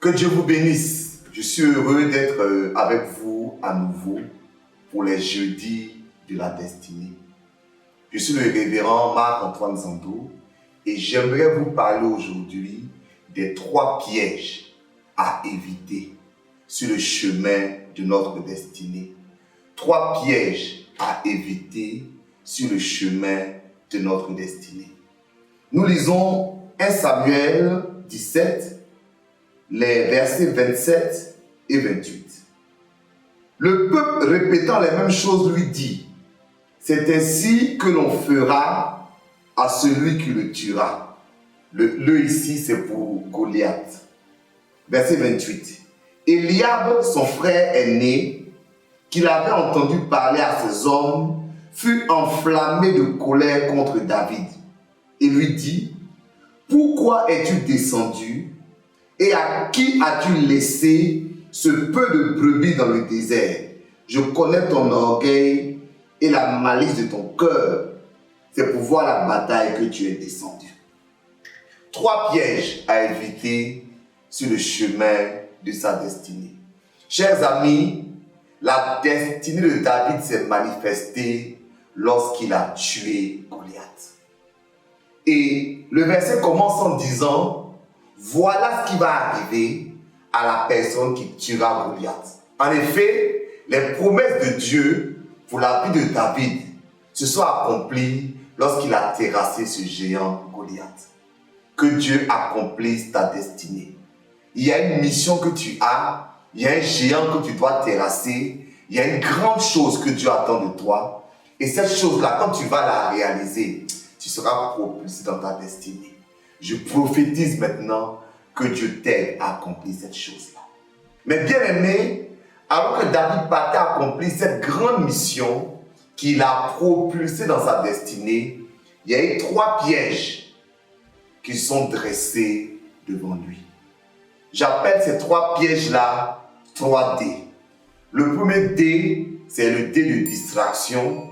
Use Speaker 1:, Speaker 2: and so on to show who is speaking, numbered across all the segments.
Speaker 1: Que Dieu vous bénisse. Je suis heureux d'être avec vous à nouveau pour les jeudis de la destinée. Je suis le révérend Marc-Antoine Zando et j'aimerais vous parler aujourd'hui des 3 pièges à éviter sur le chemin de notre destinée. 3 pièges à éviter sur le chemin de notre destinée. Nous lisons 1 Samuel 17, les versets 27 et 28. Le peuple répétant les mêmes choses lui dit: c'est ainsi que l'on fera à celui qui le tuera. Le ici, c'est pour Goliath. Verset 28. Eliab, son frère aîné, qu'il avait entendu parler à ses hommes, fut enflammé de colère contre David et lui dit: pourquoi es-tu descendu et à qui as-tu laissé ce peu de brebis dans le désert? Je connais ton orgueil et la malice de ton cœur. C'est pour voir la bataille que tu es descendu. 3 pièges à éviter sur le chemin de sa destinée. Chers amis, la destinée de David s'est manifestée lorsqu'il a tué Goliath. Et le verset commence en disant: voilà ce qui va arriver à la personne qui tuera Goliath. En effet, les promesses de Dieu pour la vie de David se sont accomplies lorsqu'il a terrassé ce géant Goliath. Que Dieu accomplisse ta destinée. Il y a une mission que tu as, il y a un géant que tu dois terrasser, il y a une grande chose que Dieu attend de toi. Et cette chose-là, quand tu vas la réaliser, tu seras propulsé dans ta destinée. Je prophétise maintenant que Dieu t'aide à accomplir cette chose-là. Mais bien aimé, alors que David partait accomplir cette grande mission qu'il a propulsée dans sa destinée, il y a eu 3 pièges qui sont dressés devant lui. J'appelle ces 3 pièges-là 3D. Le premier D, c'est le D de distraction.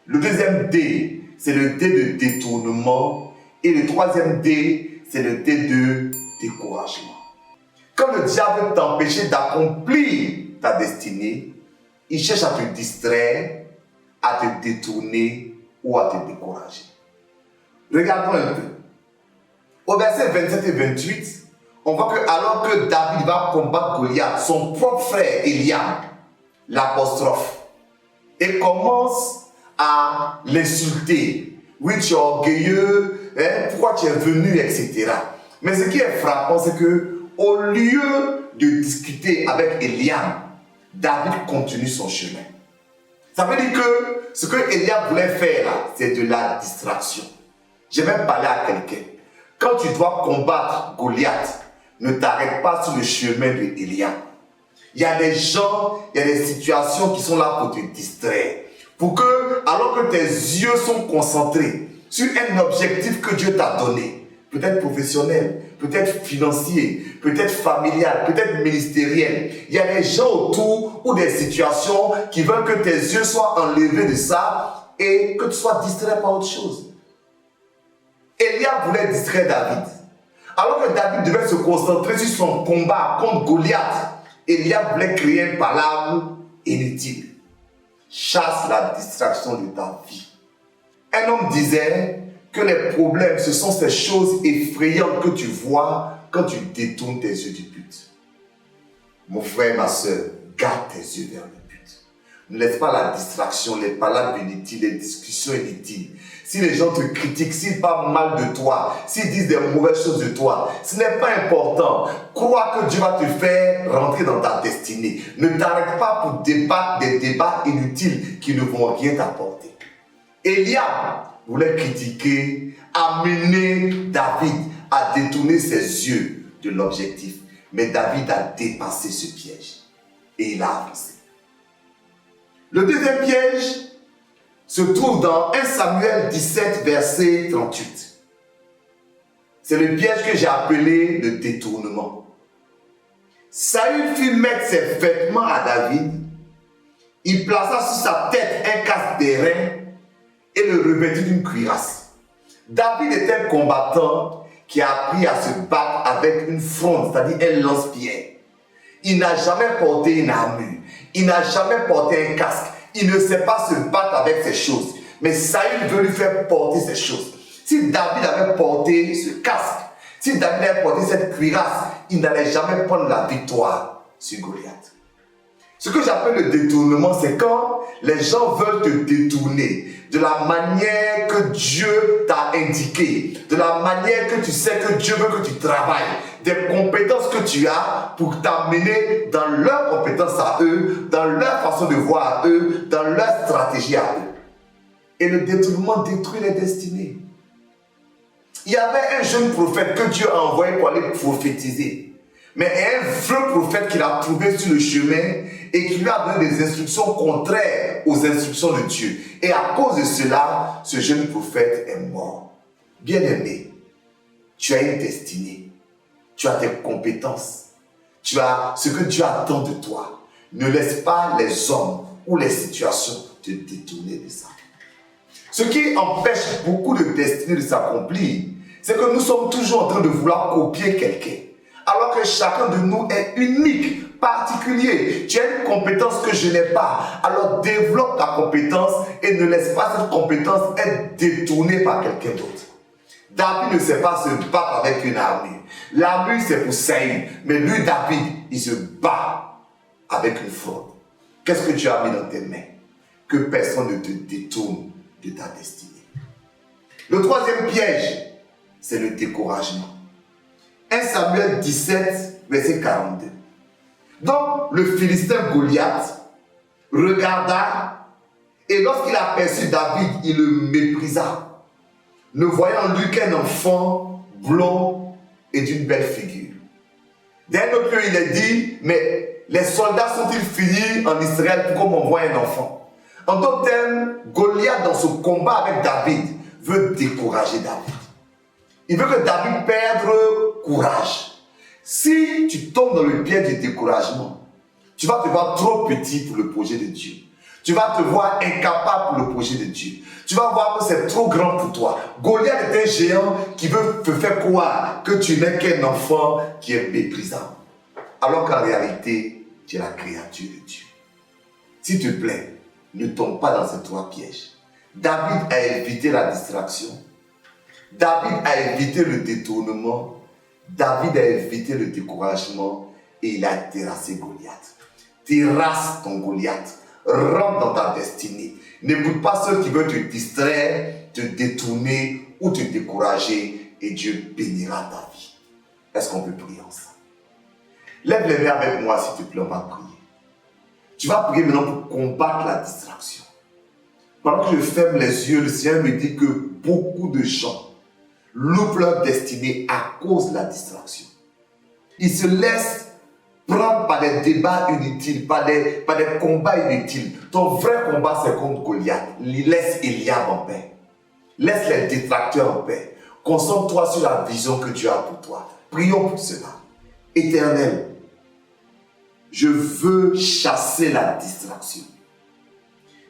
Speaker 1: Le deuxième D, c'est le D de détournement. Et le troisième D, c'est le D de découragement. Quand le diable veut t'empêcher d'accomplir ta destinée, il cherche à te distraire, à te détourner ou à te décourager. Regardons un peu. Au verset 27 et 28, on voit que alors que David va combattre Goliath, son propre frère Eliab l'apostrophe et commence à l'insulter. Oui, tu es orgueilleux, hein, pourquoi tu es venu, etc. Mais ce qui est frappant, c'est que au lieu de discuter avec Eliab, David continue son chemin. Ça veut dire que ce que Eliab voulait faire là, c'est de la distraction. Je vais parler à quelqu'un. Quand tu dois combattre Goliath, ne t'arrête pas sur le chemin de Eliab. Il y a des gens, il y a des situations qui sont là pour te distraire. Pour que, alors que tes yeux sont concentrés sur un objectif que Dieu t'a donné, peut-être professionnel, peut-être financier, peut-être familial, peut-être ministériel. Il y a des gens autour ou des situations qui veulent que tes yeux soient enlevés de ça et que tu sois distrait par autre chose. Eliab voulait distraire David. Alors que David devait se concentrer sur son combat contre Goliath, Eliab voulait créer un palabre inutile. Chasse la distraction de ta vie. Un homme disait que les problèmes, ce sont ces choses effrayantes que tu vois quand tu détournes tes yeux du but. Mon frère, ma soeur, garde tes yeux vers le but. Ne laisse pas la distraction, les palabres inutiles, les discussions inutiles. Si les gens te critiquent, s'ils parlent mal de toi, s'ils disent des mauvaises choses de toi, ce n'est pas important. Crois que Dieu va te faire rentrer dans ta destinée. Ne t'arrête pas pour débattre des débats inutiles qui ne vont rien t'apporter. Eliab voulait critiquer, amener David à détourner ses yeux de l'objectif. Mais David a dépassé ce piège et il a avancé. Le deuxième piège se trouve dans 1 Samuel 17, verset 38. C'est le piège que j'ai appelé le détournement. Saül fit mettre ses vêtements à David. Il plaça sur sa tête un casque d'airain et le revêtit d'une cuirasse. David était un combattant qui a appris à se battre avec une fronde, c'est-à-dire un lance-pierre. Il n'a jamais porté une armure. Il n'a jamais porté un casque. Il ne sait pas se battre avec ces choses. Mais Saül veut lui faire porter ces choses. Si David avait porté ce casque, si David avait porté cette cuirasse, il n'allait jamais prendre la victoire sur Goliath. Ce que j'appelle le détournement, c'est quand les gens veulent te détourner de la manière que Dieu t'a indiqué, de la manière que tu sais que Dieu veut que tu travailles, des compétences que tu as pour t'amener dans leurs compétences à eux, dans leur façon de voir à eux, dans leur stratégie à eux. Et le détournement détruit les destinées. Il y avait un jeune prophète que Dieu a envoyé pour aller prophétiser. Mais un vrai prophète qu'il a trouvé sur le chemin et qui lui a donné des instructions contraires aux instructions de Dieu. Et à cause de cela, ce jeune prophète est mort. Bien-aimé, tu as une destinée. Tu as tes compétences. Tu as ce que Dieu attend de toi. Ne laisse pas les hommes ou les situations te détourner de ça. Ce qui empêche beaucoup de destinées de s'accomplir, c'est que nous sommes toujours en train de vouloir copier quelqu'un. Alors que chacun de nous est unique, particulier. Tu as une compétence que je n'ai pas. Alors développe ta compétence et ne laisse pas cette compétence être détournée par quelqu'un d'autre. David ne sait pas se battre avec une armure. L'armure c'est pour Saül. Mais lui, David, il se bat avec une fronde. Qu'est-ce que tu as mis dans tes mains? Que personne ne te détourne de ta destinée. Le troisième piège, c'est le découragement. 1 Samuel 17, verset 42. Donc, le Philistin Goliath regarda et lorsqu'il aperçut David, il le méprisa, ne voyant en lui qu'un enfant blond et d'une belle figure. D'un autre lieu, il est dit, mais les soldats sont-ils finis en Israël pour qu'on m'envoie un enfant? En d'autres termes, Goliath, dans ce combat avec David, veut décourager David. Il veut que David perde courage. Si tu tombes dans le piège du découragement, tu vas te voir trop petit pour le projet de Dieu. Tu vas te voir incapable pour le projet de Dieu. Tu vas voir que c'est trop grand pour toi. Goliath est un géant qui veut te faire croire que tu n'es qu'un enfant qui est méprisant. Alors qu'en réalité, tu es la créature de Dieu. S'il te plaît, ne tombe pas dans ces trois pièges. David a évité la distraction. David a évité le détournement. David a évité le découragement et il a terrassé Goliath. Terrasse ton Goliath. Rentre dans ta destinée. N'écoute pas ceux qui veulent te distraire, te détourner ou te décourager et Dieu bénira ta vie. Est-ce qu'on peut prier ensemble? Lève les mains avec moi s'il te plaît, on va prier. Tu vas prier maintenant pour combattre la distraction. Pendant que je ferme les yeux, le Seigneur me dit que beaucoup de gens loupent leur destinée à cause de la distraction. Ils se laissent prendre par des débats inutiles, par des combats inutiles. Ton vrai combat, c'est contre Goliath. Laisse Eliab en paix. Laisse les détracteurs en paix. Concentre-toi sur la vision que Dieu a pour toi. Prions pour cela. Éternel, je veux chasser la distraction.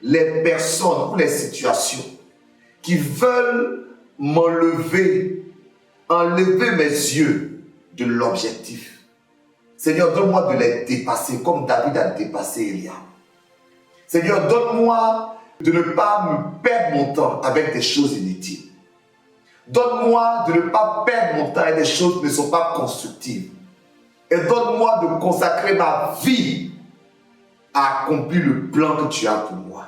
Speaker 1: Les personnes ou les situations qui veulent enlever mes yeux de l'objectif. Seigneur, donne-moi de les dépasser comme David a dépassé Eliab. Seigneur, donne-moi de ne pas me perdre mon temps avec des choses inutiles. Donne-moi de ne pas perdre mon temps avec des choses qui ne sont pas constructives. Et donne-moi de consacrer ma vie à accomplir le plan que tu as pour moi.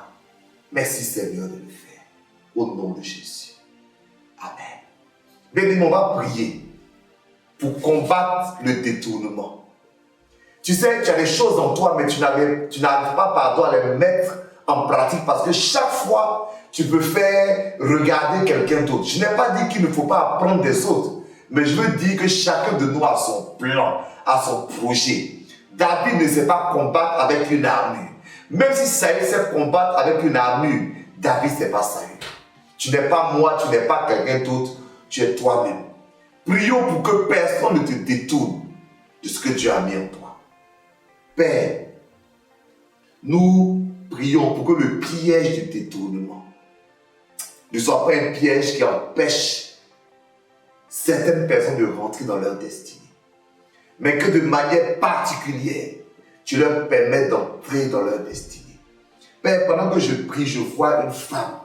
Speaker 1: Merci Seigneur de le faire. Au nom de Jésus. Amen. Bien-aimé, on va prier pour combattre le détournement. Tu sais, tu as des choses en toi, mais tu n'arrives pas, à les mettre en pratique parce que chaque fois, tu peux faire regarder quelqu'un d'autre. Je n'ai pas dit qu'il ne faut pas apprendre des autres, mais je veux dire que chacun de nous a son plan, a son projet. David ne sait pas combattre avec une armure. Même si Saül sait combattre avec une armure, David ne sait pas Saül. Tu n'es pas moi, tu n'es pas quelqu'un d'autre, tu es toi-même. Prions pour que personne ne te détourne de ce que Dieu a mis en toi. Père, nous prions pour que le piège du détournement ne soit pas un piège qui empêche certaines personnes de rentrer dans leur destinée. Mais que de manière particulière, tu leur permets d'entrer dans leur destinée. Père, pendant que je prie, je vois une femme,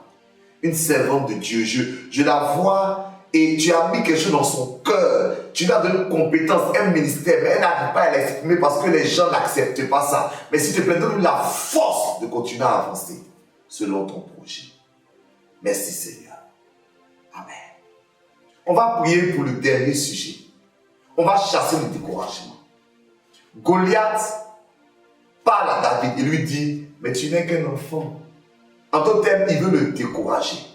Speaker 1: une servante de Dieu. Je la vois et tu as mis quelque chose dans son cœur. Tu lui as donné une compétence, un ministère, mais elle n'arrive pas à l'exprimer parce que les gens n'acceptent pas ça. Mais s'il te plaît, donne-lui la force de continuer à avancer selon ton projet. Merci Seigneur. Amen. On va prier pour le dernier sujet. On va chasser le découragement. Goliath parle à David et lui dit, mais tu n'es qu'un enfant. En d'autres termes, il veut le décourager.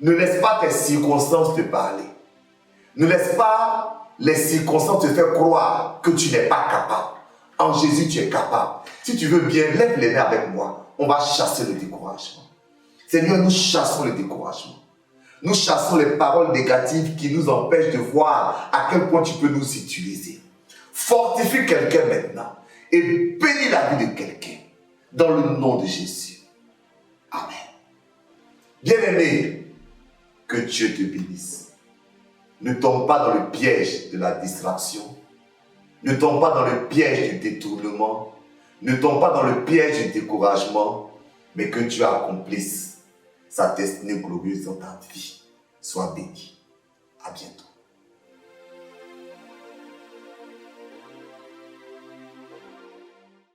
Speaker 1: Ne laisse pas tes circonstances te parler. Ne laisse pas les circonstances te faire croire que tu n'es pas capable. En Jésus, tu es capable. Si tu veux bien, lève les mains avec moi. On va chasser le découragement. Seigneur, nous chassons le découragement. Nous chassons les paroles négatives qui nous empêchent de voir à quel point tu peux nous utiliser. Fortifie quelqu'un maintenant et bénis la vie de quelqu'un dans le nom de Jésus. Amen. Bien-aimé, que Dieu te bénisse. Ne tombe pas dans le piège de la distraction. Ne tombe pas dans le piège du détournement. Ne tombe pas dans le piège du découragement, mais que Dieu accomplisse sa destinée glorieuse dans ta vie. Sois béni. À bientôt.